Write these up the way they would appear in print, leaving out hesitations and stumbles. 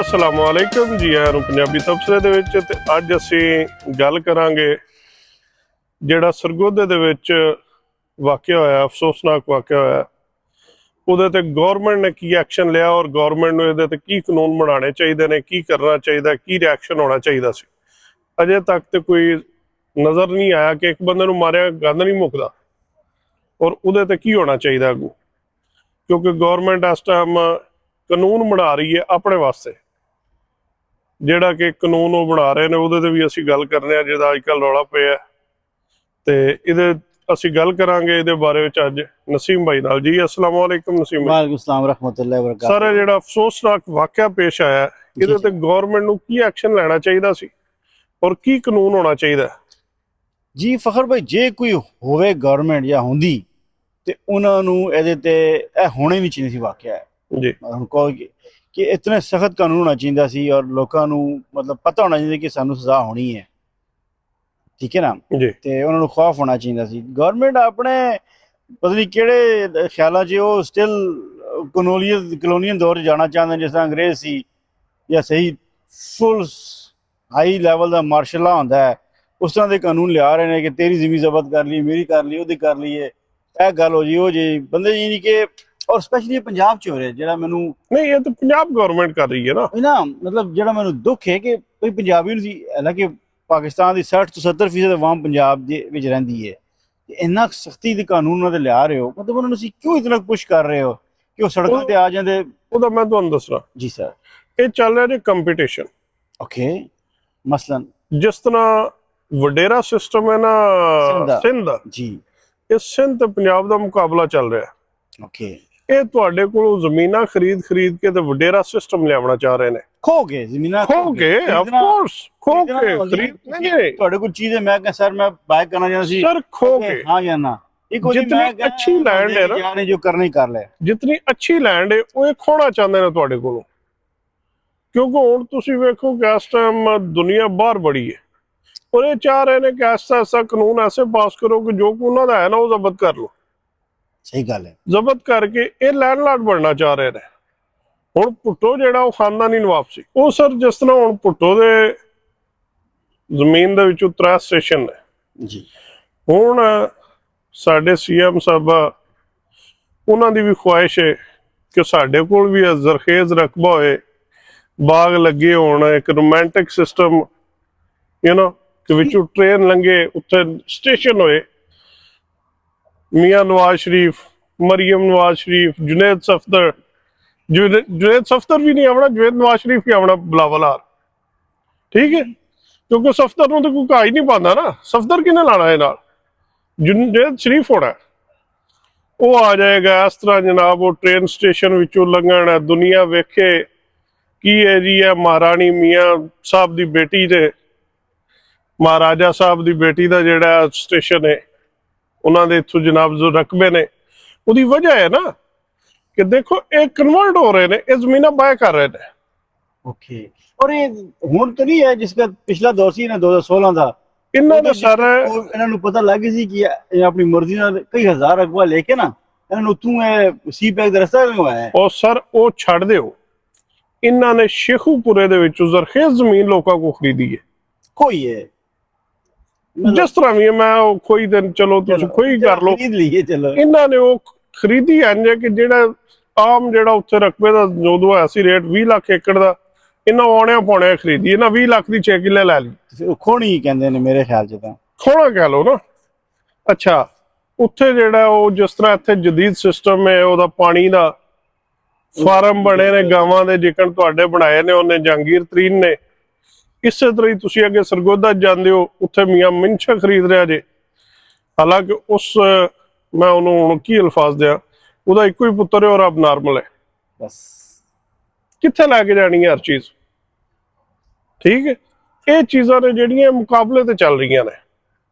अस्सलाम वालेकुम जी आयां नूं पंजाबी तबसरे दे विच ते अज असीं गल करांगे जिहड़ा सरगोधे दे विच वाक़या होया, अफसोसनाक वाक़या होया, उहदे ते गौरमेंट ने की एक्शन लिया और गौरमेंट नूं इहदे ते की कानून बनाने चाहिए ने, की करना चाहिए, की रिएक्शन होना चाहिए सी। अजे तक तो कोई नज़र नहीं आया कि एक बंदे नूं मारिया गंद नहीं मुकदा और उहदे ते की होना चाहिए अगू, क्योंकि गौरमेंट इस टाइम कानून बना रही है अपने वास्ते। ਜਿਹੜਾ ਕਿ ਕਾਨੂੰਨ ਉਹ ਬਣਾ ਰਹੇ ਨੇ ਉਹਦੇ ਤੇ ਵੀ ਅਸੀਂ ਗੱਲ ਕਰਨੇ ਆ, ਜਿਹਦਾ ਅੱਜ ਕੱਲ੍ਹ ਰੌਲਾ ਪਿਆ ਤੇ ਇਹਦੇ ਅਸੀਂ ਗੱਲ ਕਰਾਂਗੇ ਇਹਦੇ ਬਾਰੇ ਵਿੱਚ ਅੱਜ ਨਸੀਮ ਭਾਈ ਨਾਲ। ਜੀ अस्सलाम वालेकुम नसीम भाई। वालेकुम अस्सलाम रहमतुल्लाहि व बरकातहू। ਸਰ ਜਿਹੜਾ ਅਫਸੋਸਨਾਕ ਵਾਕਿਆ ਪੇਸ਼ ਆਇਆ ਇਹਦੇ ਤੇ ਗਵਰਨਮੈਂਟ ਨੂੰ ਕੀ ਐਕਸ਼ਨ ਲੈਣਾ ਚਾਹੀਦਾ ਸੀ ਔਰ ਕੀ ਕਾਨੂੰਨ ਹੋਣਾ ਚਾਹੀਦਾ? जी फखर भाई, जे कोई होवे गवर्नमेंट या होंदी ते उन्हां नूं इहदे ते ਇਹ होने नहीं चाहिए सी वाकिया है जी। ਹੁਣ ਕਹੋ कि इतने सख्त कानून होना चाहिए सी और लोगों नूं मतलब पता होना चाहिए कि सानू सजा होनी है, ठीक है ना जी। ते उन्हां नूं खौफ होना चाहिए सी। गवर्नमेंट अपने पता नहीं किहड़े ख्यालां 'च ਉਹ स्टिल कलोनियल दौर 'ਚ जाना चाहते जिस तरह अंग्रेज सी, या सही फुल हाई लैवल का मार्शल ला होंदा है उस तरह के कानून लिया रहे हैं कि तेरी जमीन जब्त कर ली, मेरी कर ली, ओदी कर ली है, यह गल हो जी हो जी बंदे जी नहीं कि। और स्पैशली पंजाब च हो रहा है जो मैनू नहीं, ये तो पंजाब गवर्नमेंट कर रही है ना मतलब जो मैनू दुख है कि कोई पंजाबी हालांकि पाकिस्तान की 60 तो 70% अवाम पंजाब दे विच रहिंदी है, इन्ना सख्ती के कानून उन्होंने लिया रहे हो, मतलब उन्होंने क्यों इतना पुश कर रहे हो कि वो सड़कों पे आ जाते? ਉਹਦਾ मैं ਤੁਹਾਨੂੰ ਦੱਸਣਾ जी सर। ਇਹ ਚੱਲ ਰਿਹਾ ਜੀ ਕੰਪੀਟੀਸ਼ਨ। ओके, मसलन ਜਿਸ ਤਰ੍ਹਾਂ ਵਡੇਰਾ ਸਿਸਟਮ ਹੈ ਨਾ ਸਿੰਧ ਦਾ, जी ਇਹ ਸਿੰਧ ਤੇ ਪੰਜਾਬ ਦਾ ਮੁਕਾਬਲਾ ਚੱਲ ਰਿਹਾ। ओके, ਇਹ ਤੁਹਾਡੇ ਕੋਲੋਂ ਜ਼ਮੀਨਾਂ ਖਰੀਦ ਕੇ ਤੇ ਵਡੇਰਾ ਸਿਸਟਮ ਲਿਆਉਣਾ ਚਾਹ ਰਹੇ ਨੇ। खो के जमीना ਖੋ ਕੇ ਆਫ ਕੋਰਸ ਖੋ ਕੇ ਖਰੀਦ ਨਹੀਂ ਤੁਹਾਡੇ ਕੋਲ ਚੀਜ਼ ਹੈ, ਮੈਂ ਕਹਾਂ ਸਰ मैं बाय करना चाहता सी सर खो के हाँ या ना, जितनी अच्छी लैंड है ना, जो करना ही कर ले, जितनी अच्छी लैंड है ਉਹ ਇਹ ਖੋਣਾ ਚਾਹੁੰਦੇ ਨੇ ਤੁਹਾਡੇ ਕੋਲੋਂ, ਕਿਉਂਕਿ ਹੁਣ ਤੁਸੀਂ ਵੇਖੋ ਕਿ ਇਸ ਟਾਈਮ ਦੁਨੀਆ ਬਾਹਰ ਬੜੀ ਹੈ और ये चाह रहे हैं कि ऐसा कानून ऐसे पास करो कि जो उन्होंने है ना वो जब्त कर लो। सही गल है, जब्त करके ये लैंडलॉर्ड बनना चाह रहे हैं। हुण भुट्टो जिहड़ा वो खानदानी नवाब सी, वो सर जिस तरह हुण भुट्टो दे जमीन दे विचों 3 स्टेशन है जी। हुण साडे सीएम साहब उन्हां दी भी ख्वाहिश है कि साडे कोल भी जरखेज रकबा होए, बाग लगे होण, एक रोमांटिक सिस्टम यू नो कि विचों ट्रेन लंघे, उत्थे स्टेशन होए। मियां नवाज शरीफ, मरियम नवाज शरीफ, जुनेद सफदर, जुनेद सफदर भी नहीं आवना, जुनेद नवाज शरीफ भी आवना बिलावल, ठीक है, क्योंकि सफदर नूं तो कोई घा ही नहीं पांदा ना, सफदर किने लाना है नाल, जुनेद शरीफ होना वो आ जाएगा। इस तरह जनाब वो ट्रेन स्टेशन विचों लंघण, दुनिया वेखे की है जी है महाराणी मियां साहब दी बेटी दे महाराजा साहब दी बेटी का जिहड़ा स्टेशन है उन्होंने इत्थों जनाब जो रकबे ने, उसकी वजह है ना कि देखो ये कन्वर्ट हो रहे हैं, ये जमीन बाय कर रहे हैं। ओके, और ये हुण तो नहीं है जिसका पिछला दौर सी ना 2016 का, इन्होंने सर इन्होंने पता लग गई सी कि ये अपनी मर्जी नाल कई हजार रकबा लेके ना इन्होंने उतों सी पैक का रस्ता लगवाया है। और सर वो छड़ दिओ, इन्होंने शेखूपुरे दे विचों जरखेज जमीन लोगों को खरीदी है, कोई है जिस तरह भी है, मैं कोई दिन चलो तुम कोई कर लो, खरीद लीजिए चलो। इन्होंने वो खरीदी इंज कि जिहड़ा आम जिहड़ा उत्थे रकबे का जो है सी रेट 20 लाख एकड़ का, इन्होंने औने पौने खरीदी, इन्हें 20 लाख की 6 किले लै ली। खोनी कहते हैं मेरे ख्याल च, खोना कह लो ना। अच्छा, उत्थे जिहड़ा वो जिस तरह इत्थे जदीद सिस्टम है, ओहदा पानी दा फार्म बने ने गावां दे जिकण तुहाडे बनाए ने उन्हें जहांगीर तरीन ने, इस तरह ही तुसीं अगे सरगोधा जांदे हो, उत्थे मियां मिंशा खरीद रहा जे, हालांकि उस मैं उन्होंने हुण की अल्फाज दिया, उहदा इक्को ही पुत्तर है और अब नॉर्मल है, बस कित्थे लैके जानी है हर चीज़, ठीक है। ये चीज़ां ने जिहड़ियां मुकाबले ते चल रही ने,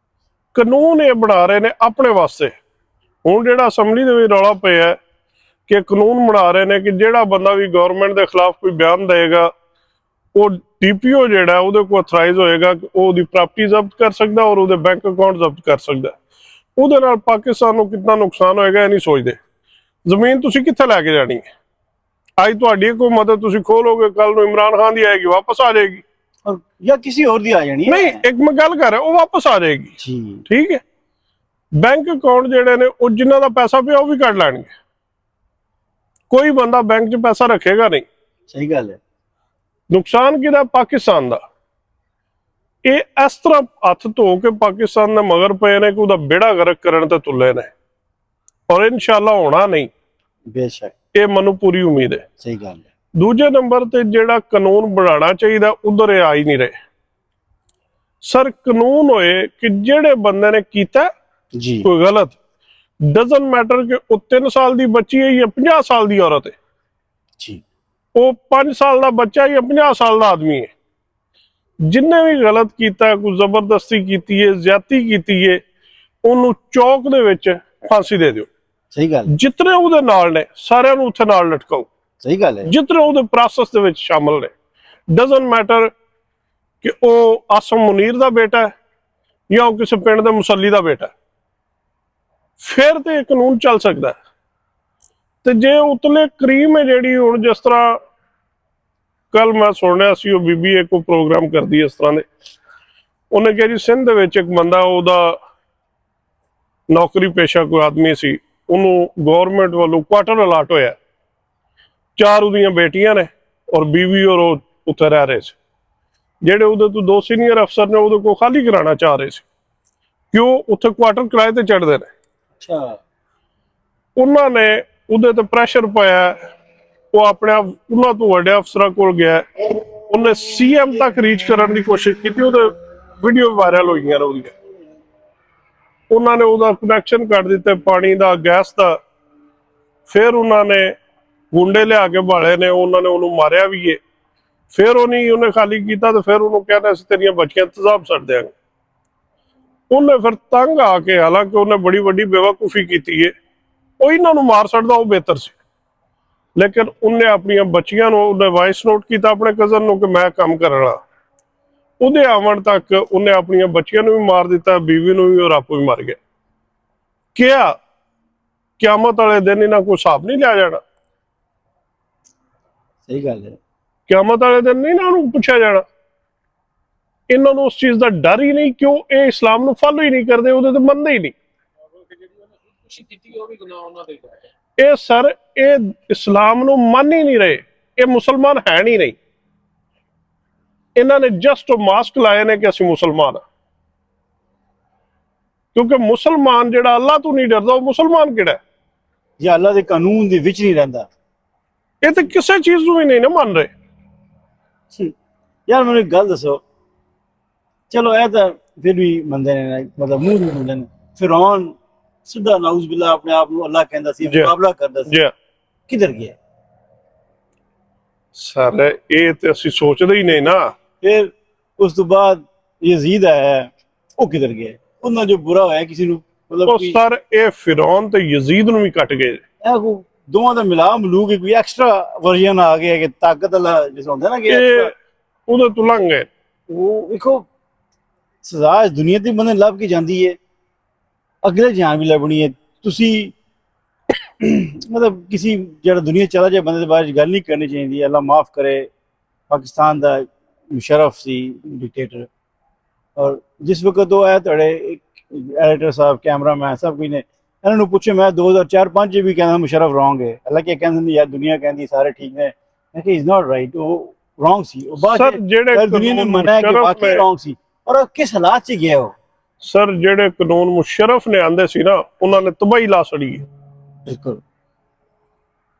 कानून ये बना रहे ने अपने वास्ते। हुण जिहड़ा असैंबली दे विच रौला पिया कि कानून बना रहे ने कि जिहड़ा बंदा भी गौरमेंट के खिलाफ कोई बयान देगा वो DPO जिहड़ा उहदे को अथराइज होएगा कि वो उहदी प्रॉपर्टी जब्त कर सकदा और उहदे बैंक अकाउंट जब्त कर सकदा। उहदे नाल पाकिस्तान नूं कितना नुकसान होएगा ये नहीं सोचदे। जमीन तुसीं कित्थे लैके जानी है? ਅੱਜ ਤੁਹਾਡੀ ਹਕੂਮਤ ਹੈ, ਤੁਸੀਂ ਖੋਲੋਗੇ, ਕੱਲ ਨੂੰ ਇਮਰਾਨ ਖਾਨ ਦੀ ਆਏਗੀ, ਵਾਪਸ ਆ ਜਾਏਗੀ। और या किसी और दी आ जानी है। ਨਹੀਂ, ਇੱਕ ਮੈਂ ਗੱਲ ਕਰ ਰਿਹਾ, ਉਹ ਵਾਪਸ ਆ ਜਾਏਗੀ। जी ਠੀਕ ਹੈ, ਬੈਂਕ ਅਕਾਊਂਟ ਜਿਹੜੇ ਨੇ ਉਹ ਜਿਨ੍ਹਾਂ ਦਾ ਪੈਸਾ ਪਿਆ ਉਹ ਵੀ ਕੱਢ ਲੈਣਗੇ। ਕੋਈ ਬੰਦਾ ਬੈਂਕ 'ਚ ਪੈਸਾ ਰੱਖੇਗਾ ਨਹੀਂ। सही गल है। ਨੁਕਸਾਨ ਕਿਹਦਾ? ਪਾਕਿਸਤਾਨ ਦਾ। ਇਹ ਇਸ ਤਰ੍ਹਾਂ ਹੱਥ ਧੋ ਕੇ ਪਾਕਿਸਤਾਨ ਦੇ ਮਗਰ ਪਏ ਨੇ ਕਿ ਉਹਦਾ ਬੇੜਾ ਗਰਕ ਕਰਨ ਤੇ ਤੁੱਲੇ ਨੇ, ਔਰ ਇਨਸ਼ਾਅੱਲਾ ਹੋਣਾ ਨਹੀਂ, बेशक ਇਹ ਮੈਨੂੰ ਪੂਰੀ ਉਮੀਦ ਹੈ। सही गल है। ਦੂਜੇ ਨੰਬਰ ਤੇ ਜਿਹੜਾ ਕਾਨੂੰਨ ਬਣਾਉਣਾ ਚਾਹੀਦਾ ਉਧਰ ਇਹ ਆ ਹੀ ਨਹੀਂ ਰਹੇ। ਸਰ ਕਾਨੂੰਨ ਹੋਏ ਕਿ ਜਿਹੜੇ ਬੰਦੇ ਨੇ ਕੀਤਾ जी ਕੋਈ ਗਲਤ, ਡਜ਼ਨਟ ਮੈਟਰ ਕਿ ਉਹ 3 ਸਾਲ ਦੀ ਬੱਚੀ ਹੈ ਜਾਂ 50 ਸਾਲ ਦੀ ਔਰਤ ਹੈ, जी ਉਹ 5 ਸਾਲ ਦਾ ਬੱਚਾ ਜਾਂ 50 ਸਾਲ ਦਾ ਆਦਮੀ ਹੈ, ਜਿੰਨੇ ਵੀ ਗਲਤ ਕੀਤਾ, ਕੋਈ ਜ਼ਬਰਦਸਤੀ ਕੀਤੀ ਹੈ, ਜ਼ਿਆਦਤੀ ਕੀਤੀ ਹੈ, ਉਹਨੂੰ ਚੌਕ ਦੇ ਵਿੱਚ ਫਾਂਸੀ ਦੇ ਦਿਓ। सही गल है। ਜਿਤਨੇ ਉਹਦੇ ਨਾਲ ਨੇ ਸਾਰਿਆਂ ਨੂੰ ਉੱਥੇ ਨਾਲ ਲਟਕਾਓ, सही गल है। ਜਿਤਨੇ ਉਹਦੇ ਪ੍ਰੋਸੈਸ ਦੇ ਵਿੱਚ ਸ਼ਾਮਲ ਨੇ। ਡਜ਼ਨਟ ਮੈਟਰ ਕਿ ਉਹ ਆਸਮ ਮੁਨੀਰ ਦਾ ਬੇਟਾ ਹੈ ਜਾਂ ਉਹ ਕਿਸੇ ਪਿੰਡ ਦੇ ਮੁਸੱਲੀ ਦਾ ਬੇਟਾ ਹੈ, ਫਿਰ ਤੇ ਇਹ ਕਾਨੂੰਨ ਚੱਲ ਸਕਦਾ ਹੈ। ਤੇ ਜੇ ਉਤਲੇ ਕਰੀਮ ਹੈ ਜਿਹੜੀ, ਹੁਣ ਜਿਸ ਤਰ੍ਹਾਂ ਕੱਲ ਮੈਂ ਸੁਣਿਆ ਸੀ ਉਹ ਬੀਬੀ ਇੱਕ ਪ੍ਰੋਗਰਾਮ ਕਰਦੀ ਇਸ ਤਰ੍ਹਾਂ ਦੇ, ਉਹਨੇ ਕਿਹਾ ਜੀ ਸਿੰਧ ਦੇ ਵਿੱਚ ਇੱਕ ਬੰਦਾ, ਉਹਦਾ ਨੌਕਰੀ ਪੇਸ਼ਾ ਕੋਈ ਆਦਮੀ ਸੀ, ਉਹਨੂੰ ਗਵਰਨਮੈਂਟ ਵੱਲੋਂ ਕੁਆਟਰ ਅਲਾਟ ਹੋਇਆ, 4 ਉਹਦੀਆਂ ਬੇਟੀਆਂ ਨੇ ਔਰ ਬੀਵੀ, ਔਰ ਉਹ ਉੱਥੇ ਰਹਿ ਰਹੇ ਸੀ। ਜਿਹੜੇ ਉਹਦੇ ਤੋਂ 2 ਸੀਨੀਅਰ ਅਫਸਰ ਨੇ ਉਹਦੇ ਕੋਲ ਖਾਲੀ ਕਰਾਉਣਾ ਚਾਹ ਰਹੇ ਸੀ, ਕਿਉਂ? ਉੱਥੇ ਕੁਆਟਰ ਕਿਰਾਏ ਤੇ ਚੜ੍ਹਦੇ ਨੇ। अच्छा ਉਹਨਾਂ ਨੇ ਉਹਦੇ ਤੇ ਪ੍ਰੈਸ਼ਰ ਪਾਇਆ, ਉਹ ਆਪਣੇ ਆਪ ਉਹਨਾਂ ਤੋਂ ਵੱਡੇ ਅਫਸਰਾਂ ਕੋਲ ਗਿਆ, ਉਹਨੇ CM ਤੱਕ ਰੀਚ ਕਰਨ ਦੀ ਕੋਸ਼ਿਸ਼ ਕੀਤੀ, ਉਹਦੇ ਵੀਡੀਓ ਵਾਇਰਲ ਹੋਈਆਂ ਨੇ ਉਹਦੀਆਂ। ਉਹਨਾਂ ਨੇ ਉਹਦਾ ਕਨੈਕਸ਼ਨ ਕੱਟ ਦਿੱਤਾ, ਪਾਣੀ ਦਾ, ਗੈਸ ਦਾ। ਫਿਰ ਉਹਨਾਂ ਨੇ ਗੁੰਡੇ ਲਿਆ ਕੇ ਭਾਲੇ ਨੇ, ਉਹਨਾਂ ਨੇ ਉਹਨੂੰ ਮਾਰਿਆ ਵੀ ਏ। ਫਿਰ ਉਹਨੇ ਖਾਲੀ ਕੀਤਾ ਤੇ ਫਿਰ ਉਹਨੂੰ ਕਹਿੰਦਾ ਅਸੀਂ ਤੇਰੀਆਂ ਬੱਚੀਆਂ ਤੇਜ਼ਾਬ ਛੱਡ ਦਿਆਂਗੇ। ਉਹਨੇ ਫਿਰ ਤੰਗ ਆ ਕੇ, ਹਾਲਾਂਕਿ ਉਹਨੇ ਬੜੀ ਵੱਡੀ ਬੇਵਕੂਫੀ ਕੀਤੀ ਏ, ਉਹ ਇਹਨਾਂ ਨੂੰ ਮਾਰ ਛੱਡਦਾ ਉਹ ਬਿਹਤਰ ਸੀ, ਲੇਕਿਨ ਉਹਨੇ ਆਪਣੀਆਂ ਬੱਚੀਆਂ ਨੂੰ, ਉਹਨੇ ਵਾਇਸ ਨੋਟ ਕੀਤਾ ਆਪਣੇ ਕਜ਼ਨ ਨੂੰ ਕਿ ਮੈਂ ਕੰਮ ਕਰਨ ਵਾਲਾ। ਉਹਦੇ ਆਉਣ ਤੱਕ ਉਹਨੇ ਆਪਣੀਆਂ ਬੱਚੀਆਂ ਨੂੰ ਵੀ ਮਾਰ ਦਿੱਤਾ, ਬੀਵੀ ਨੂੰ ਵੀ, ਔਰ ਆਪ ਵੀ ਮਰ ਗਿਆ। ਕਿਹਾ ਕਿਆਮਤ ਵਾਲੇ ਦਿਨ ਇਹਨਾਂ ਕੋਈ ਹਿਸਾਬ ਨਹੀਂ ਲਿਆ ਜਾਣਾ। सही गल है। ਕਿਆਮਤ ਵਾਲੇ ਦਿਨ ਨਹੀਂ ਨਾ ਉਹਨੂੰ ਪੁੱਛਿਆ ਜਾਣਾ। ਇਹਨਾਂ ਨੂੰ ਉਸ ਚੀਜ਼ ਦਾ ਡਰ ਹੀ ਨਹੀਂ, ਕਿਉਂ? ਇਹ ਇਸਲਾਮ ਨੂੰ ਫਾਲੋ ਹੀ ਨਹੀਂ ਕਰਦੇ, ਉਹਦੇ ਤੇ ਮੰਨਦੇ ਹੀ ਨਹੀਂ। ਇਹ ਸਰ, ਇਹ ਇਸਲਾਮ ਨੂੰ ਮੰਨ ਹੀ ਨਹੀਂ ਰਹੇ, ਇਹ ਮੁਸਲਮਾਨ ਹੈ ਨਹੀਂ ਨਹੀਂ। ਇਹਨਾਂ ਨੇ ਜਸਟ ਮਾਸਕ ਲਾਏ ਨੇ ਕਿ ਅਸੀਂ ਮੁਸਲਮਾਨ ਹਾਂ, ਕਿਉਂਕਿ ਮੁਸਲਮਾਨ ਜਿਹੜਾ ਅੱਲਾਹ ਤੋਂ ਨਹੀਂ ਡਰਦਾ, ਉਹ ਮੁਸਲਮਾਨ ਕਿਹੜਾ ਹੈ? ਜੇ ਅੱਲਾਹ ਦੇ ਕਾਨੂੰਨ ਦੇ ਵਿੱਚ ਨਹੀਂ ਰਹਿੰਦਾ। ਇਹ ਤਾਂ ਕਿਸੇ ਚੀਜ਼ ਨੂੰ ਵੀ ਨਹੀਂ ਨਾ ਮੰਨ ਰਹੇ। ਯਾਰ ਮੈਨੂੰ ਇੱਕ ਗੱਲ ਦੱਸੋ, ਚਲੋ ਇਹ ਤਾਂ ਫਿਰ ਵੀ ਮੰਨਦੇ ਨੇ, ਮਤਲਬ ਮੂੰਹ ਨਹੀਂ ਮੰਨਦੇ ਨੇ। ਫਿਰੌਨ ਸਿੱਧਾ ਨਾਊਜ਼ ਬਿल्ला ਆਪਣੇ ਆਪ ਨੂੰ ਅੱਲਾਹ ਕਹਿੰਦਾ ਸੀ, ਮੁਕਾਬਲਾ ਕਰਦਾ ਸੀ, ਕਿੱਧਰ ਗਿਆ? ਸਰ ਇਹ ਤੇ ਅਸੀਂ ਸੋਚਦੇ ਹੀ ਨਹੀਂ ਨਾ। ਫਿਰ ਉਸ ਤੋਂ ਬਾਅਦ ਯਜ਼ੀਦ ਆਇਆ, ਉਹ ਕਿੱਧਰ ਗਿਆ? ਉਹਨਾਂ ਜੋ ਬੁਰਾ ਹੋਇਆ ਕਿਸੇ ਨੂੰ, ਮਤਲਬ ਉਹ ਸਰ ਇਹ ਫਿਰੌਨ ਤੇ ਯਜ਼ੀਦ ਨੂੰ ਵੀ ਕੱਟ ਗਏ। ਇਹ ਕੋ ਦੋਵਾਂ ਦਾ ਮਿਲਾ ਮਲੂ ਕੇ ਕੋਈ ਐਕਸਟਰਾ ਵਰਜਨ ਆ ਗਿਆ ਕਿ ਤਾਕਤ ਵਾਲਾ ਜਿਸ ਹੁੰਦਾ ਨਾ, ਕਿ ਉਹਦੇ ਤੋਂ ਲੰਘ ਗਏ। ਉਹ ਦੇਖੋ ਸਜ਼ਾ ਇਸ ਦੁਨੀਆ ਤੇ ਬੰਦੇ ਲੱਭ ਕੇ ਜਾਂਦੀ ਹੈ, ਅਗਲੇ ਜਾਨ ਵੀ ਲੱਭਣੀ ਹੈ। ਤੁਸੀਂ ਮਤਲਬ ਕਿਸੇ ਜਿਹੜਾ ਦੁਨੀਆ ਚਲਾ ਜਾਏ ਬੰਦੇ ਦੇ ਬਾਰੇ ਗੱਲ ਨਹੀਂ ਕਰਨੀ ਚਾਹੀਦੀ। ਅੱਲਾ ਮਾਫ ਕਰੇ, ਪਾਕਿਸਤਾਨ ਦਾ ਮੁਸ਼ਰਫ ਸੀ ਡਿਕਟੇਟਰ, ਔਰ ਜਿਸ ਵਕਤ ਉਹ ਆਇਆ ਤੁਹਾਡੇ ਐਡੀਟਰ ਸਾਹਿਬ, ਕੈਮਰਾਮੈਨ ਸਭ ਕੁਝ ਨੇ ਇਹਨਾਂ ਨੂੰ ਪੁੱਛੇ, ਮੈਂ 2004-5 ਵੀ ਕਹਿੰਦਾ ਮੁਸ਼ਰਫ ਰੋਂਗ ਹੈ, ਹਾਲਾਂਕਿ ਕਹਿੰਦੇ ਨੇ ਯਾਰ ਦੁਨੀਆ ਕਹਿੰਦੀ ਸਾਰੇ ਠੀਕ ਨੇ, ਮੈਂ ਕਿਹਾ ਇਜ਼ ਨਾਟ ਰਾਈਟ, ਉਹ ਰੋਂਗ ਸੀ। ਉਹ ਬਾਅਦ ਜਿਹੜੇ ਦੁਨੀਆ ਨੇ ਮੰਨਿਆ ਕਿ ਵਾਕਈ ਰੋਂਗ ਸੀ, ਔਰ ਕਿਸ ਹਾਲਾਤ 'ਚ ਗਿਆ ਉਹ। ਸਰ ਜਿਹੜੇ ਕਾਨੂੰਨ ਮੁਸ਼ਰਫ ਨੇ ਆਂਦੇ ਸੀ ਨਾ, ਉਹਨਾਂ ਨੇ ਤਬਾਹੀ ਲਾ ਛੜੀ। ਬਿਲਕੁਲ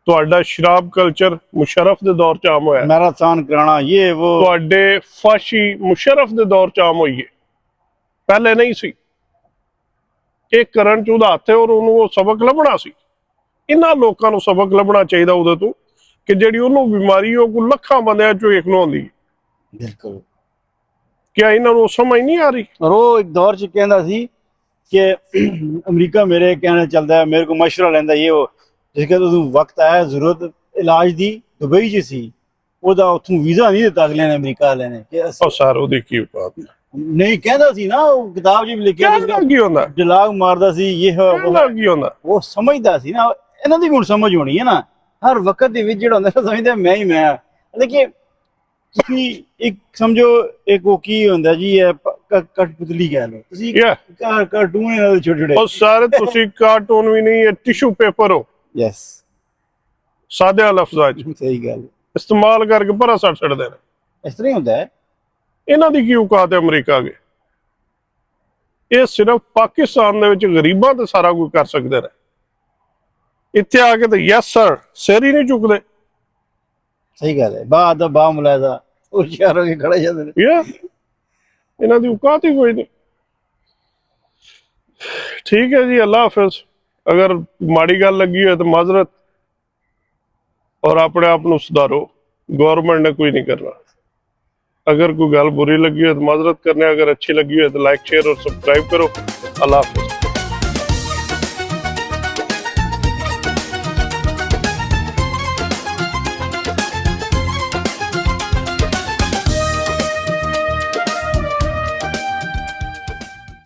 ਤੁਹਾਡਾ ਸ਼ਰਾਬ ਕਲਚਰ ਮੁਸ਼ਰਫ ਦੇ ਦੌਰ 'ਚ ਆਮ ਹੋਇਆ, ਮੈਰਾਥਨ ਕਰਾਣਾ, ਇਹ ਉਹ। ਤੁਹਾਡੇ ਫਾਸ਼ੀ ਮੁਸ਼ਰਫ ਦੇ ਦੌਰ 'ਚ ਆਮ ਹੋਈ ਹੈ, ਪਹਿਲੇ ਨਹੀਂ ਸੀ। ਇਹ ਕਰਨ 'ਚ ਉਹਦਾ ਹੱਥ ਹੈ, ਔਰ ਉਹਨੂੰ ਉਹ ਸਬਕ ਲੱਭਣਾ ਸੀ। ਇਹਨਾਂ ਲੋਕਾਂ ਨੂੰ ਸਬਕ ਲੱਭਣਾ ਚਾਹੀਦਾ ਉਹਦੇ ਤੋਂ ਕਿ ਜਿਹੜੀ ਉਹਨੂੰ ਬਿਮਾਰੀ ਉਹ ਕੋਈ ਲੱਖਾਂ ਬੰਦਿਆਂ 'ਚੋਂ ਇੱਕ ਨੂੰ ਆਉਂਦੀ। ਬਿਲਕੁਲ ਕਿਆ ਇਹਨਾਂ ਨੂੰ ਸਮਝ ਨਹੀਂ ਆ ਰਹੀ? ਔਰ ਉਹ ਇੱਕ ਦੌਰ 'ਚ ਕਹਿੰਦਾ ਸੀ ਕਿ ਅਮਰੀਕਾ ਮੇਰੇ ਕਹਿਣਾ ਚੱਲਦਾ ਹੈ, ਮੇਰੇ ਕੋਲ ਮਸ਼ਵਰਾ ਲੈਂਦਾ, ਇਹ ਉਹ। ਜਿਸ ਕਿ ਉਦੋਂ ਵਕਤ ਆਇਆ ਜ਼ਰੂਰਤ ਇਲਾਜ ਦੀ, ਦੁਬਈ 'ਚ ਸੀ, ਉਹਦਾ ਉੱਥੋਂ ਵੀਜ਼ਾ ਨਹੀਂ ਦਿੱਤਾ ਅਗਲੇ ਨੇ, ਅਮਰੀਕਾ ਵਾਲੇ ਨੇ। ਕਿ ਸਰ ਉਹਦੀ ਕੀ ਬਾਤ ਨਹੀਂ ਕਹਿੰਦਾ ਸੀ ਨਾ, ਉਹ ਕਿਤਾਬ 'ਚ ਵੀ ਲਿਖਿਆ ਕੀ ਹੁੰਦਾ, ਜਲਾਗ ਮਾਰਦਾ ਸੀ, ਇਹ ਕੀ ਹੁੰਦਾ, ਉਹ ਸਮਝਦਾ ਸੀ ਨਾ। ਇਹਨਾਂ ਦੀ ਵੀ ਹੁਣ ਸਮਝ ਹੋਣੀ ਹੈ ਨਾ, ਹਰ ਵਕਤ ਦੇ ਵਿੱਚ ਜਿਹੜਾ ਹੁੰਦਾ ਨਾ ਸਮਝਦਾ ਮੈਂ ਹੀ ਮੈਂ ਲੇਕਿਨ ਤੁਸੀਂ ਇੱਕ ਸਮਝੋ ਇੱਕ ਉਹ ਕੀ ਹੁੰਦਾ ਜੀ ਇਹ ਕਠਪੁਤਲੀ ਕਹਿ ਲਓ ਤੁਸੀਂ Yeah. ਕਾਰਟੂਨ ਨਾਲ ਛੋਟੇ ਛੋਟੇ ਉਹ ਸਾਰੇ ਤੁਸੀਂ ਕਾਰਟੂਨ ਵੀ ਨਹੀਂ, ਇਹ ਟਿਸ਼ੂ ਪੇਪਰ ਹੋ ਯੈਸ ਸਾਦੇ ਲਫ਼ਜ਼ਾਂ 'ਚ ਸਹੀ ਗੱਲ ਇਸਤੇਮਾਲ ਕਰਕੇ ਭਰਾ ਸੱਟ ਛੱਡਦੇ ਨੇ। ਇਸ ਤਰ੍ਹਾਂ ਹੀ ਹੁੰਦਾ ਹੈ ਇਹਨਾਂ ਦੀ ਕੀ ਔਕਾਤ ਹੈ ਅਮਰੀਕਾ ਅੱਗੇ? ਇਹ ਸਿਰਫ ਪਾਕਿਸਤਾਨ ਦੇ ਵਿੱਚ ਗਰੀਬਾਂ ਤੇ ਸਾਰਾ ਕੁਝ ਕਰ ਸਕਦੇ ਨੇ, ਇੱਥੇ ਆ ਕੇ ਤੇ ਯੈਸ ਸਰ ਸਿਰ ਹੀ ਨਹੀਂ ਚੁੱਕਦੇ। ਸਹੀ ਗੱਲ ਹੈ ਬਾਅਦ ਦਾ ਬਾ ਮੁਲਾਜ਼ਾ ਹੁਸ਼ਿਆਰ ਹੋ ਕੇ ਖੜੇ ਜਾਂਦੇ ਨੇ ਇਹਨਾਂ ਦੀ ਔਕਾਤ ਹੀ ਕੋਈ ਨਹੀਂ। ਠੀਕ ਹੈ ਜੀ, ਅੱਲਾ ਹਾਫਿਜ਼। ਅਗਰ ਮਾੜੀ ਗੱਲ ਲੱਗੀ ਹੋਏ ਤਾਂ ਮਾਜ਼ਰਤ, ਔਰ ਆਪਣੇ ਆਪ ਨੂੰ ਸੁਧਾਰੋ, ਗਵਰਨਮੈਂਟ ਨੇ ਕੋਈ ਨਹੀਂ ਕਰਨਾ। अगर कोई गल बुरी लगी हो तो माजरत करने, अगर अच्छी लगी हो तो लाइक शेयर और सब्सक्राइब करो। अल्लाह हाफिज़।